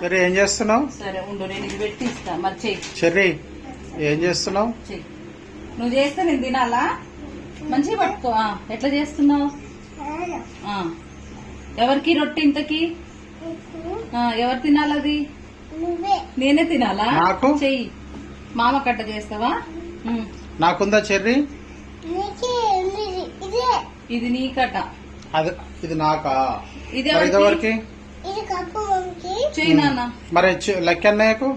సరే ఏం చేస్తున్నావు? సరే ఉండు, నేను ఇది పెట్టి ఇస్తా. మరి చెయ్యి. చెర్రీ ఏం చేస్తున్నావు? చెయ్యి. నువ్వు చేస్తే నేను తినాలా? మంచిగా పట్టుకో. ఎట్లా చేస్తున్నావు? ఎవరికి రొట్టె ఇంతకి? ఎవరు తినాలి అది? నేనే తినాలా? నాకు చెయ్యి. మామ కట్ట చేస్తావా? నాకుందా చెర్రీ? ఇది నీ కట్ట. అది ఇది నాకా? ఇది ఎవరికి? చెయ్యి నాన్న. మరి లెక్కన్నయ్యకు?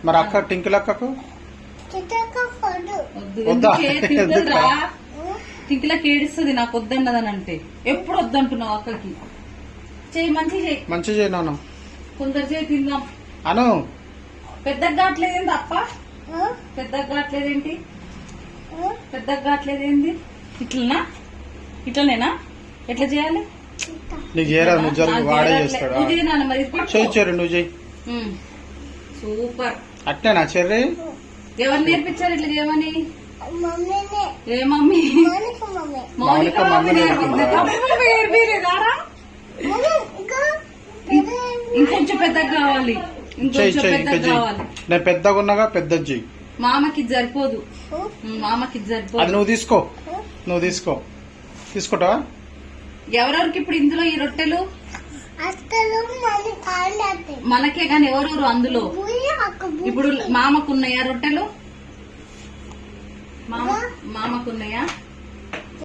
మరి అక్క టింకులక్కకు? వద్దా? టింకిలకి ఏడుస్తుంది నాకు వద్దన్నదని. అంటే ఎప్పుడు వద్దంటున్నావు అక్కకి? చెయ్యి, మంచి చెయ్యి. మంచి చేయి నాన్న. కొందరు చెయ్యి తిందాం అను. పెద్దగా కావట్లేదేంటి అప్ప? పెద్దగా కావట్లేదేంటి? పెద్దగా కావట్లేదేంటి? ఇట్లనా? ఇట్లనేనా? ఎట్లా చేయాలి? నీకు చేయరాదు, నువ్వు జరుగు, వాడే చేస్తాడు. నువ్వు చేయి నాన్న. మరి చెయ్యి చెర్రీ, నువ్వు చెయ్యి. సూపర్. అట్నేనా చెర్రీ? ఎవరు నేర్పించారు ఇట్లా చేయమని? ఏ మమ్మీ? మౌనిక మమ్మీ నేర్పించలేదారా? ఇంకొంచెం పెద్దగా కావాలి. ఇంకొంచెం పెద్దగా కావాలి. నేను పెద్దగా ఉన్నాగా, పెద్ద చెయ్యి. మామకి సరిపోదు. మామకి సరిపోదు. అది నువ్వు తీసుకో. నువ్వు తీసుకో. తీసుకుంటావా? ఎవరెవరికి ఇప్పుడు ఇందులో ఈ రొట్టెలు? మనకే గాని ఎవరెవరు అందులో? ఇప్పుడు మామకున్నాయా రొట్టెలు? మామకున్నాయా?